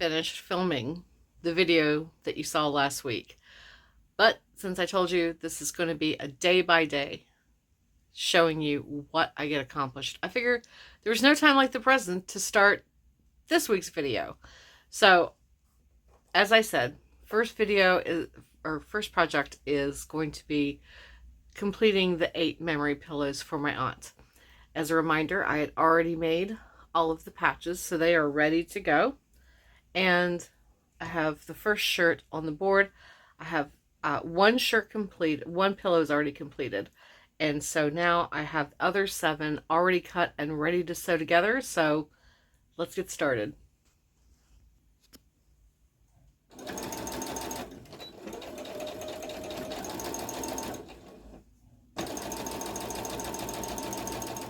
finished filming the video that you saw last week. But since I told you this is going to be a day by day showing you what I get accomplished, I figure there was no time like the present to start this week's video. So, as I said, first project is going to be completing the 8 memory pillows for my aunt. As a reminder, I had already made all of the patches, so they are ready to go. And I have the first shirt on the board. I have one shirt complete, one pillow is already completed. And so now I have the other 7 already cut and ready to sew together. So let's get started.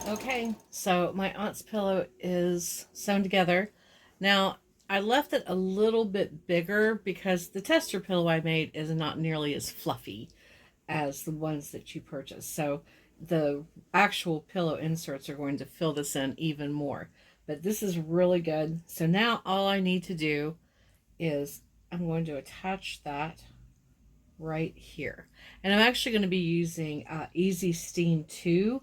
Okay, so my aunt's pillow is sewn together. Now, I left it a little bit bigger because the tester pillow I made is not nearly as fluffy as the ones that you purchased. So the actual pillow inserts are going to fill this in even more. But this is really good. So now all I need to do is I'm going to attach that right here. And I'm actually going to be using Easy Steam 2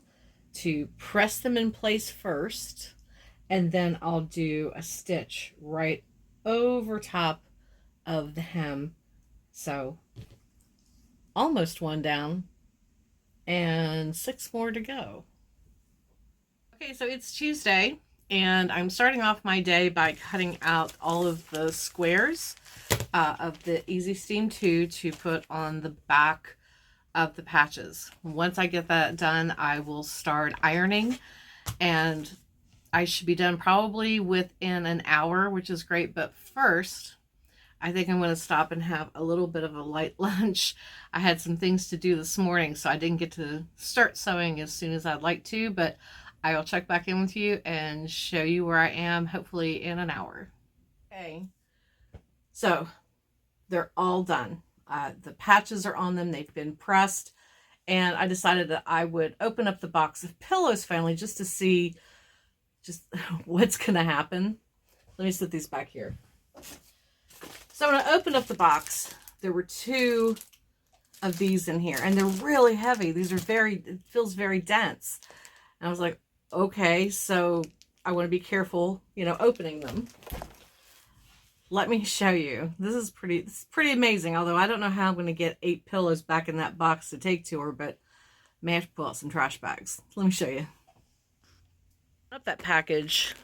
to press them in place first, and then I'll do a stitch right over top of the hem. So almost one down and 6 more to go. Okay, so it's Tuesday and I'm starting off my day by cutting out all of the squares of the Easy Steam 2 to put on the back of the patches. Once I get that done, I will start ironing, and I should be done probably within an hour, which is great. But first, I think I'm going to stop and have a little bit of a light lunch. I had some things to do this morning, so I didn't get to start sewing as soon as I'd like to, but I will check back in with you and show you where I am, hopefully in an hour. Okay, so they're all done. The patches are on them. They've been pressed. And I decided that I would open up the box of pillows finally just to see just what's going to happen. Let me set these back here. So when I opened up the box, there were 2 of these in here. And they're really heavy. These are it feels very dense. And I was like, okay, so I want to be careful, opening them. Let me show you. This is pretty amazing, although I don't know how I'm going to get 8 pillows back in that box to take to her, but I may have to pull out some trash bags. Let me show you. Up that package,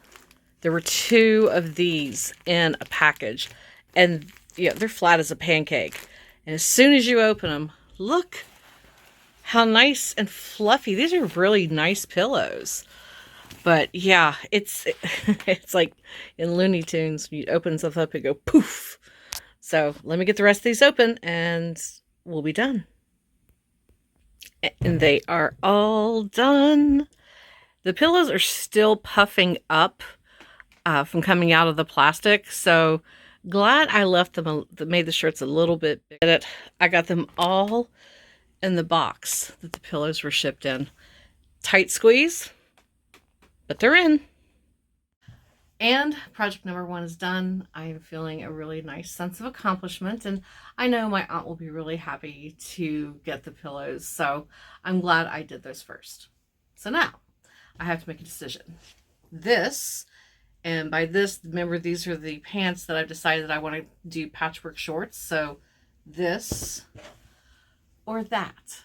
there were 2 of these in a package, and yeah, they're flat as a pancake. And as soon as you open them, look how nice and fluffy. These are really nice pillows. But yeah, it's like in Looney Tunes, you open stuff up and go poof. So let me get the rest of these open and we'll be done. And they are all done. The pillows are still puffing up from coming out of the plastic. So glad I left them, made the shirts a little bit big. I got them all in the box that the pillows were shipped in. Tight squeeze. But they're in. And project number 1 is done. I am feeling a really nice sense of accomplishment, and I know my aunt will be really happy to get the pillows, so I'm glad I did those first. So now I have to make a decision. This, and by this, remember, these are the pants that I've decided I want to do patchwork shorts. So this or that.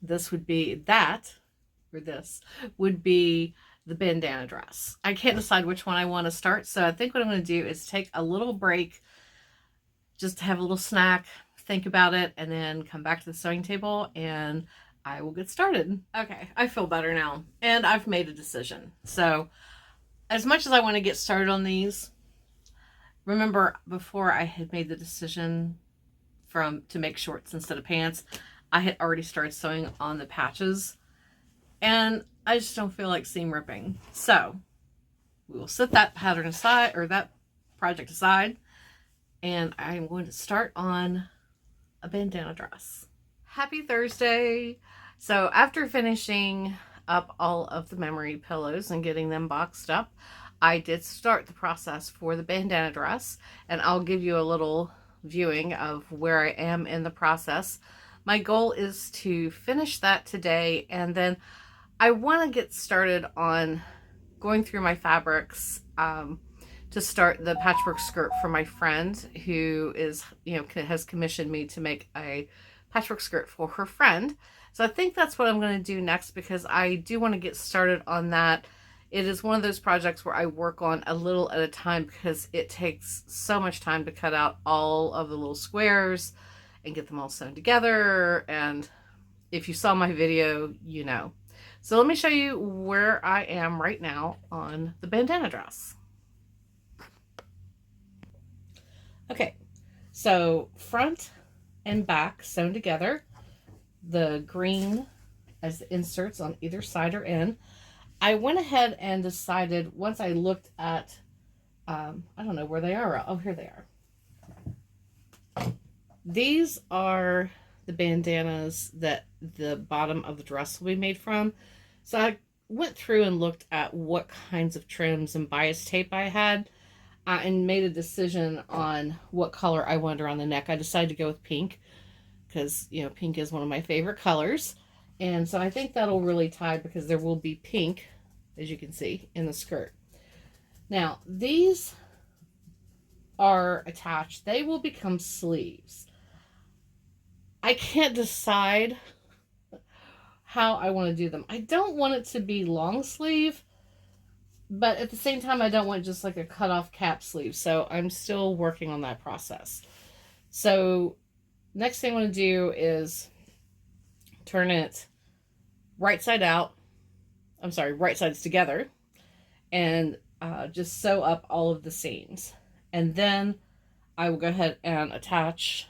This would be that, or this would be the bandana dress. I can't decide which one I want to start, so I think what I'm going to do is take a little break, just have a little snack, think about it, and then come back to the sewing table and I will get started. Okay, I feel better now, and I've made a decision. So as much as I want to get started on these, remember before I had made the decision to make shorts instead of pants, I had already started sewing on the patches, and I just don't feel like seam ripping. So we will set that pattern aside, or that project aside, and I'm going to start on a bandana dress. Happy Thursday. So after finishing up all of the memory pillows and getting them boxed up, I did start the process for the bandana dress, and I'll give you a little viewing of where I am in the process. My goal is to finish that today, and then I want to get started on going through my fabrics to start the patchwork skirt for my friend who is, has commissioned me to make a patchwork skirt for her friend. So I think that's what I'm going to do next, because I do want to get started on that. It is one of those projects where I work on a little at a time, because it takes so much time to cut out all of the little squares and get them all sewn together. And if you saw my video, you know. So let me show you where I am right now on the bandana dress. Okay, so front and back sewn together. The green as the inserts on either side are in. I went ahead and decided, once I looked at, I don't know where they are. Oh, here they are. These are the bandanas that the bottom of the dress will be made from. So I went through and looked at what kinds of trims and bias tape I had, and made a decision on what color I wanted around the neck. I decided to go with pink, because, pink is one of my favorite colors. And so I think that'll really tie, because there will be pink, as you can see, in the skirt. Now, these are attached. They will become sleeves. I can't decide how I want to do them. I don't want it to be long sleeve, but at the same time, I don't want just like a cut off cap sleeve. So I'm still working on that process. So next thing I want to do is turn it right side out. I'm sorry, right sides together, and just sew up all of the seams. And then I will go ahead and attach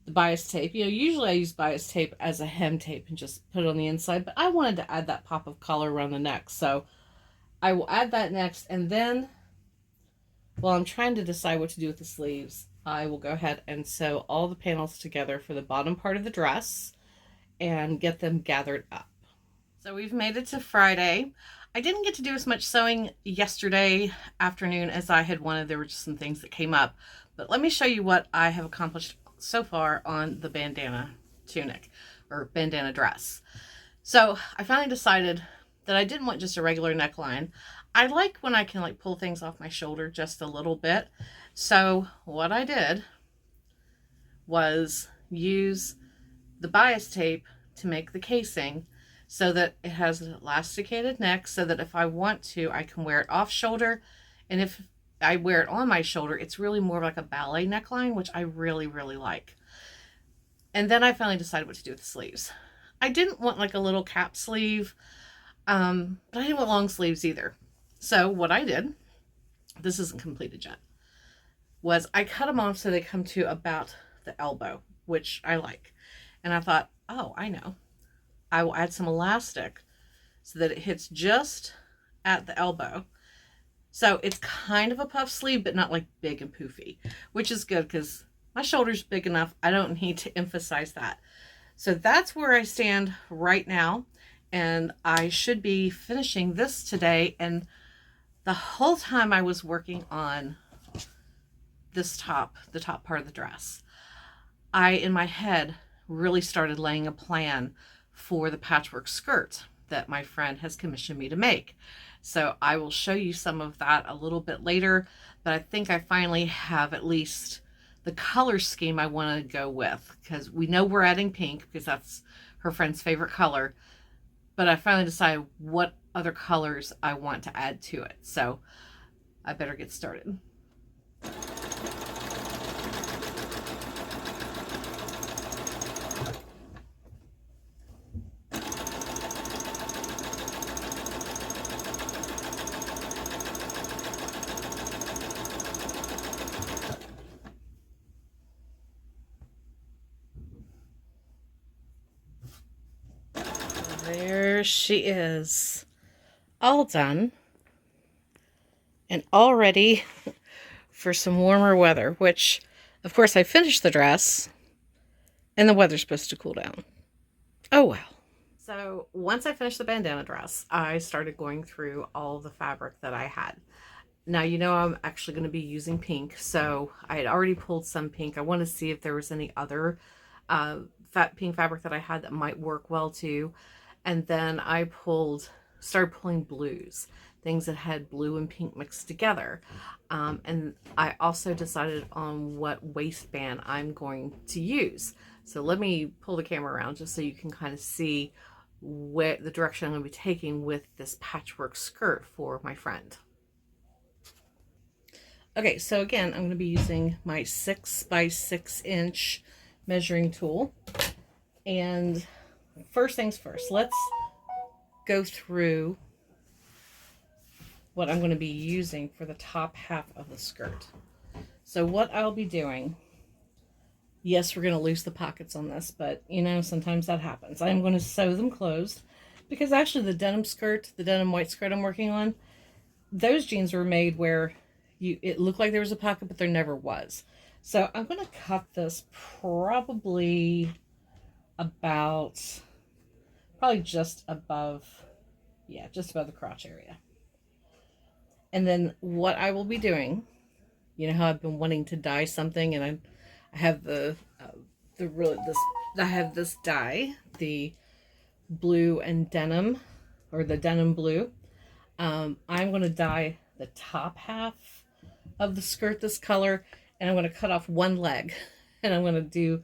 the bias tape. Usually I use bias tape as a hem tape and just put it on the inside, but I wanted to add that pop of color around the neck. So I will add that next, and then while I'm trying to decide what to do with the sleeves, I will go ahead and sew all the panels together for the bottom part of the dress and get them gathered up. So we've made it to Friday. I didn't get to do as much sewing yesterday afternoon as I had wanted. There were just some things that came up, but let me show you what I have accomplished so far on the bandana tunic or bandana dress. So I finally decided that I didn't want just a regular neckline. I like when I can pull things off my shoulder just a little bit. So what I did was use the bias tape to make the casing, so that it has an elasticated neck, so that if I want to, I can wear it off shoulder. And if I wear it on my shoulder, it's really more like a ballet neckline, which I really, really like. And then I finally decided what to do with the sleeves. I didn't want like a little cap sleeve, but I didn't want long sleeves either. So what I did, this isn't completed yet, was I cut them off so they come to about the elbow, which I like. And I thought, oh, I know. I will add some elastic so that it hits just at the elbow. So it's kind of a puff sleeve, but not like big and poofy, which is good because my shoulder's big enough. I don't need to emphasize that. So that's where I stand right now. And I should be finishing this today. And the whole time I was working on this top, the top part of the dress, I, in my head, really started laying a plan for the patchwork skirt that my friend has commissioned me to make. So I will show you some of that a little bit later, but I think I finally have at least the color scheme I want to go with, because we know we're adding pink because that's her friend's favorite color, but I finally decided what other colors I want to add to it. So I better get started. There she is, all done and all ready for some warmer weather, which of course I finished the dress and the weather's supposed to cool down. Oh well. So once I finished the bandana dress, I started going through all the fabric that I had. Now, you know, I'm actually going to be using pink. So I had already pulled some pink. I want to see if there was any other pink fabric that I had that might work well too. And then I started pulling blues, things that had blue and pink mixed together. And I also decided on what waistband I'm going to use. So let me pull the camera around just so you can kind of see what the direction I'm going to be taking with this patchwork skirt for my friend. Okay, so again, I'm going to be using my 6 by 6 inch measuring tool. And first things first, let's go through what I'm going to be using for the top half of the skirt. So what I'll be doing, yes, we're going to lose the pockets on this, but you know, sometimes that happens. I'm going to sew them closed because actually the denim skirt, the denim white skirt I'm working on, those jeans were made where it looked like there was a pocket, but there never was. So I'm going to cut this probably just above, yeah, just above the crotch area. And then what I will be doing, you know how I've been wanting to dye something, and I have I have this dye, the blue and denim, or the denim blue. I'm going to dye the top half of the skirt this color, and I'm going to cut off one leg, and I'm going to do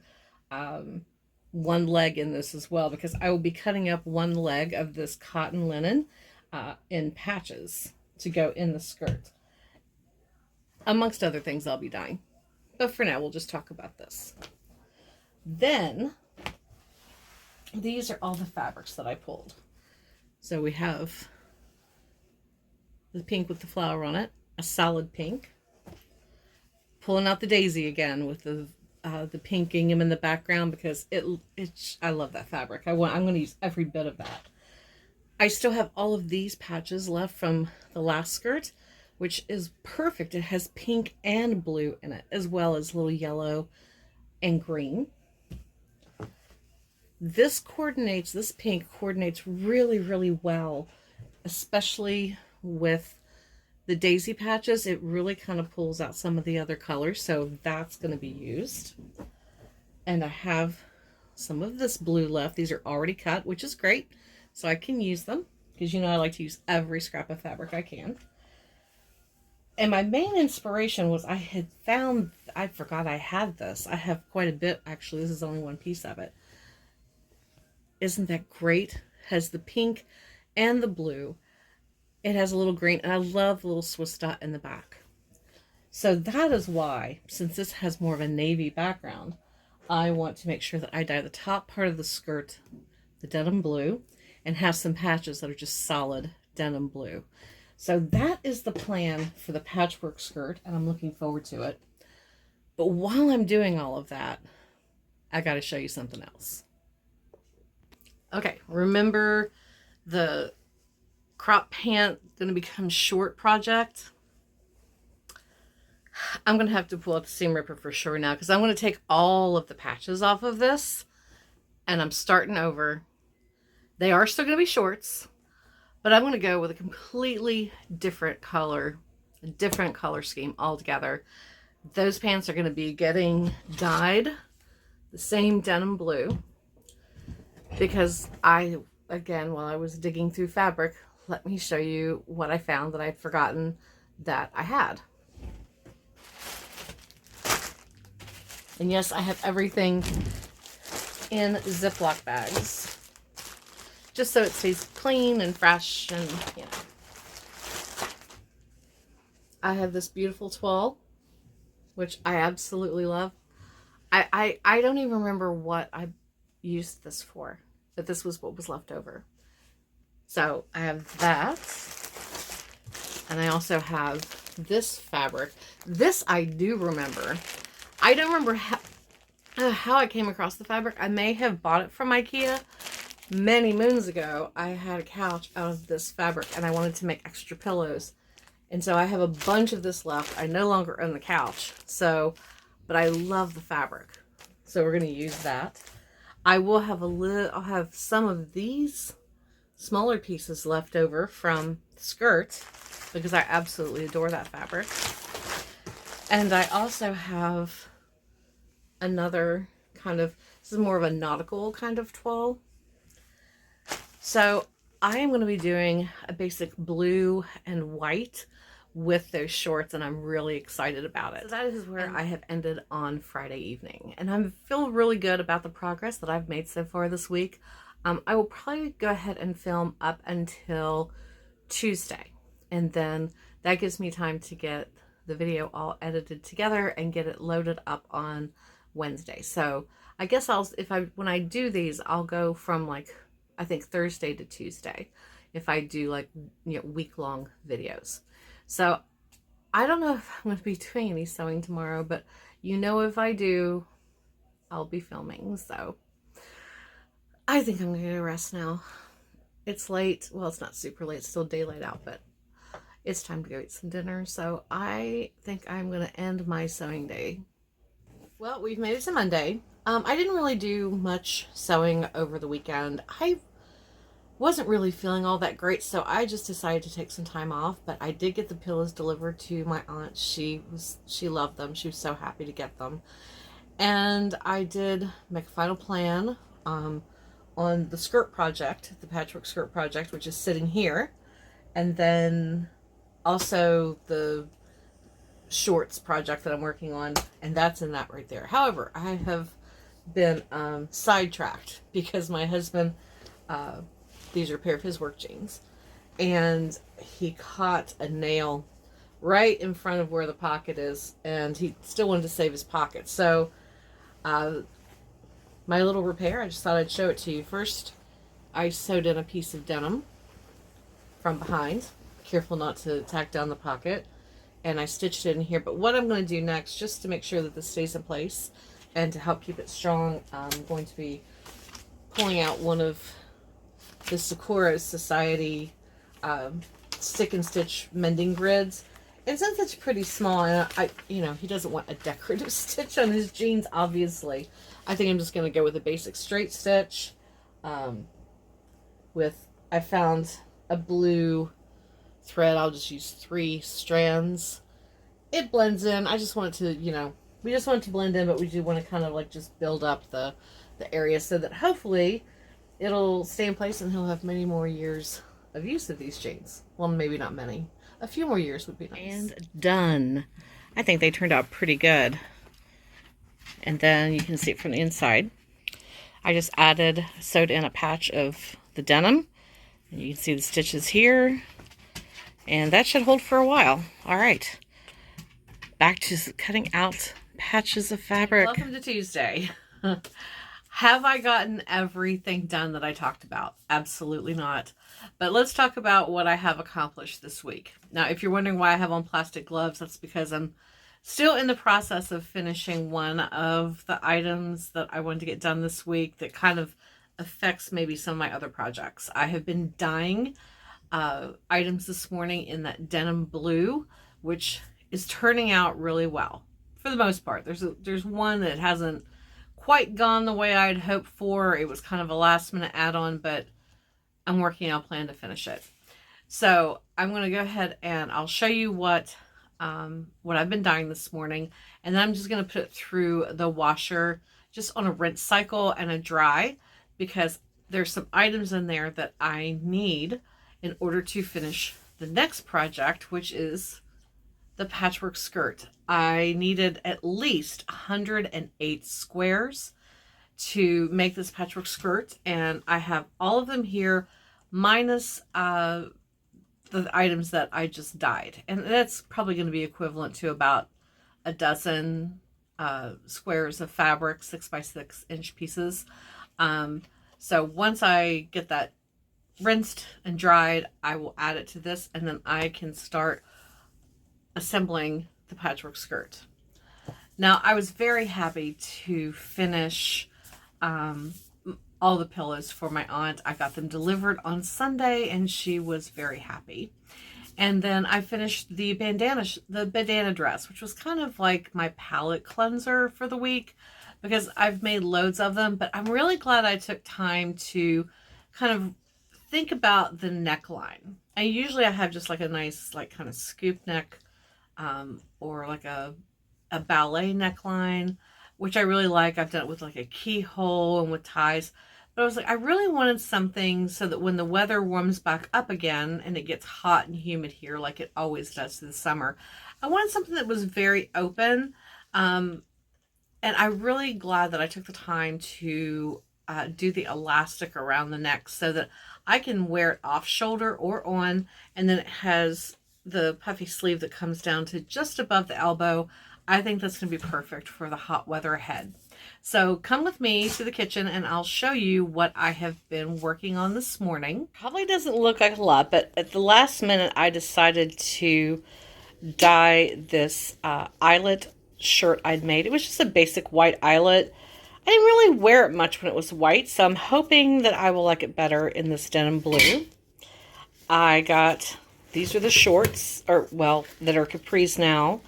one leg in this as well, because I will be cutting up one leg of this cotton linen in patches to go in the skirt, amongst other things I'll be dyeing. But for now, we'll just talk about this. Then, these are all the fabrics that I pulled. So we have the pink with the flower on it, a solid pink. Pulling out the daisy again with the pink gingham in the background because I love that fabric. I'm going to use every bit of that. I still have all of these patches left from the last skirt, which is perfect. It has pink and blue in it, as well as little yellow and green. This pink coordinates really, really well, especially with the daisy patches. It really kind of pulls out some of the other colors, so that's going to be used. And I have some of this blue left. These are already cut, which is great, so I can use them, because you know I like to use every scrap of fabric I can. And my main inspiration was I forgot I had this. I have quite a bit, actually. This is only one piece of it. Isn't that great? It has the pink and the blue. It has a little green, and I love the little Swiss dot in the back. So that is why, since this has more of a navy background, I want to make sure that I dye the top part of the skirt the denim blue and have some patches that are just solid denim blue. So that is the plan for the patchwork skirt, and I'm looking forward to it. But while I'm doing all of that, I got to show you something else. Okay, remember the crop pant going to become short project? I'm going to have to pull out the seam ripper for sure now, because I'm going to take all of the patches off of this, and I'm starting over. They are still going to be shorts, but I'm going to go with a completely different color scheme altogether. Those pants are going to be getting dyed the same denim blue, because again, while I was digging through fabric, let me show you what I found that I'd forgotten that I had. And yes, I have everything in Ziploc bags, just so it stays clean and fresh, and you know. I have this beautiful toile, which I absolutely love. I don't even remember what I used this for, but this was what was left over. So I have that, and I also have this fabric. This I do remember. I don't remember how I came across the fabric. I may have bought it from IKEA many moons ago. I had a couch out of this fabric, and I wanted to make extra pillows. And so I have a bunch of this left. I no longer own the couch, but I love the fabric. So we're going to use that. I will have I'll have some of these smaller pieces left over from the skirt because I absolutely adore that fabric. And I also have another kind of, this is more of a nautical kind of toile. So I am going to be doing a basic blue and white with those shorts, and I'm really excited about it. So that is where I have ended on Friday evening, and I feel really good about the progress that I've made so far this week. I will probably go ahead and film up until Tuesday, and then that gives me time to get the video all edited together and get it loaded up on Wednesday. So I guess when I do these, I'll go from like, I think Thursday to Tuesday if I do like, week-long videos. So I don't know if I'm going to be doing any sewing tomorrow, but if I do, I'll be filming. So I think I'm going to go rest now. It's late. Well, it's not super late. It's still daylight out, but it's time to go eat some dinner. So I think I'm going to end my sewing day. Well, we've made it to Monday. I didn't really do much sewing over the weekend. I wasn't really feeling all that great, so I just decided to take some time off, but I did get the pillows delivered to my aunt. She loved them. She was so happy to get them. And I did make a final plan on the skirt project, the patchwork skirt project, which is sitting here. And then also the shorts project that I'm working on, and that's in that right there. However, I have been sidetracked because my husband, these are a pair of his work jeans, and he caught a nail right in front of where the pocket is, and he still wanted to save his pocket. So my little repair, I just thought I'd show it to you. First, I sewed in a piece of denim from behind, careful not to tack down the pocket, and I stitched it in here. But what I'm going to do next, just to make sure that this stays in place and to help keep it strong, I'm going to be pulling out one of the Sakura Society stick and stitch mending grids. And since it's pretty small, and he doesn't want a decorative stitch on his jeans, obviously, I think I'm just going to go with a basic straight stitch. I found a blue thread. I'll just use 3 strands. It blends in. I just want it to, we just want it to blend in, but we do want to kind of like just build up the area so that hopefully it'll stay in place and he'll have many more years of use of these jeans. Well, maybe not many. A few more years would be nice. And done. I think they turned out pretty good. And then you can see it from the inside. I just sewed in a patch of the denim. And you can see the stitches here. And that should hold for a while. All right. Back to cutting out patches of fabric. Welcome to Tuesday. Have I gotten everything done that I talked about? Absolutely not. But let's talk about what I have accomplished this week. Now, if you're wondering why I have on plastic gloves, that's because I'm still in the process of finishing one of the items that I wanted to get done this week that kind of affects maybe some of my other projects. I have been dyeing items this morning in that denim blue, which is turning out really well for the most part. There's one that hasn't quite gone the way I'd hoped for. It was kind of a last minute add-on, but I'm working on a plan to finish it. So I'm going to go ahead and I'll show you what I've been dyeing this morning, and then I'm just going to put it through the washer just on a rinse cycle and a dry, because there's some items in there that I need in order to finish the next project, which is the patchwork skirt. I needed at least 108 squares to make this patchwork skirt, and I have all of them here minus the items that I just dyed, and that's probably going to be equivalent to about a dozen squares of fabric, 6x6 inch pieces. So once I get that rinsed and dried, I will add it to this, and then I can start assembling the patchwork skirt. Now, I was very happy to finish all the pillows for my aunt. I got them delivered on Sunday, and she was very happy. And then I finished the bandana dress, which was kind of like my palette cleanser for the week because I've made loads of them, but I'm really glad I took time to kind of think about the neckline. And usually I have just like a nice, like kind of scoop neck, or like a ballet neckline, which I really like. I've done it with like a keyhole and with ties. But I was like, I really wanted something so that when the weather warms back up again and it gets hot and humid here, like it always does in the summer, I wanted something that was very open. And I'm really glad that I took the time to do the elastic around the neck so that I can wear it off shoulder or on. And then it has the puffy sleeve that comes down to just above the elbow. I think that's going to be perfect for the hot weather ahead. So come with me to the kitchen and I'll show you what I have been working on this morning. Probably doesn't look like a lot, but at the last minute I decided to dye this eyelet shirt I'd made. It was just a basic white eyelet. I didn't really wear it much when it was white, so I'm hoping that I will like it better in this denim blue. These are the shorts, or well, that are capris now,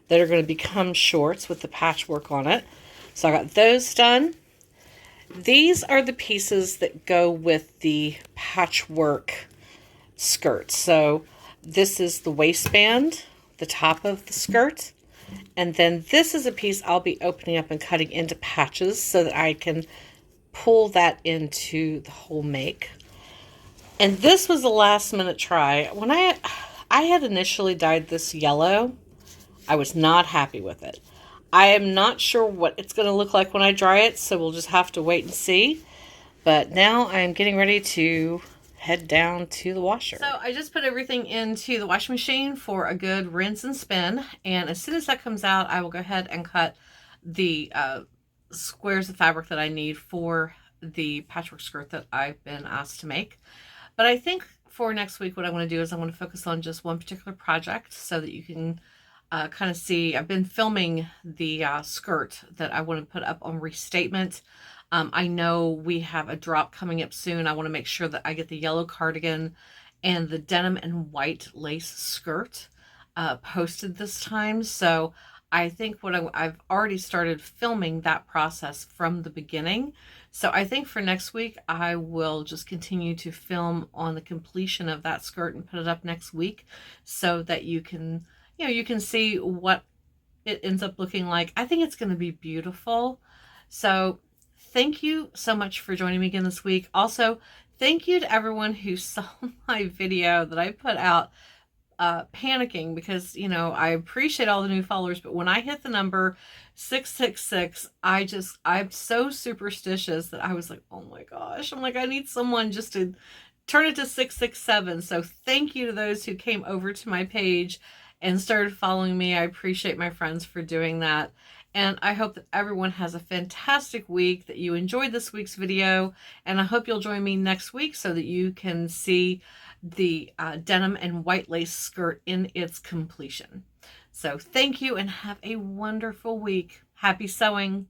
that are going to become shorts with the patchwork on it. So I got those done. These are the pieces that go with the patchwork skirt. So this is the waistband, the top of the skirt. And then this is a piece I'll be opening up and cutting into patches so that I can pull that into the whole make. And this was a last minute try. When I had initially dyed this yellow, I was not happy with it. I am not sure what it's going to look like when I dry it, so we'll just have to wait and see. But now I'm getting ready to head down to the washer. So I just put everything into the washing machine for a good rinse and spin. And as soon as that comes out, I will go ahead and cut the squares of fabric that I need for the patchwork skirt that I've been asked to make. But I think for next week, what I want to do is I want to focus on just one particular project so that you can kind of see. I've been filming the skirt that I want to put up on Restatement. I know we have a drop coming up soon. I want to make sure that I get the yellow cardigan and the denim and white lace skirt posted this time. So I think I've already started filming that process from the beginning. So I think for next week, I will just continue to film on the completion of that skirt and put it up next week so that you can see what it ends up looking like. I think it's going to be beautiful. So thank you so much for joining me again this week. Also, thank you to everyone who saw my video that I put out panicking because, I appreciate all the new followers, but when I hit the number 666, I'm so superstitious that I was like, oh my gosh, I'm like, I need someone just to turn it to 667. So thank you to those who came over to my page and started following me. I appreciate my friends for doing that. And I hope that everyone has a fantastic week, that you enjoyed this week's video. And I hope you'll join me next week so that you can see the denim and white lace skirt in its completion. So thank you and have a wonderful week. Happy sewing.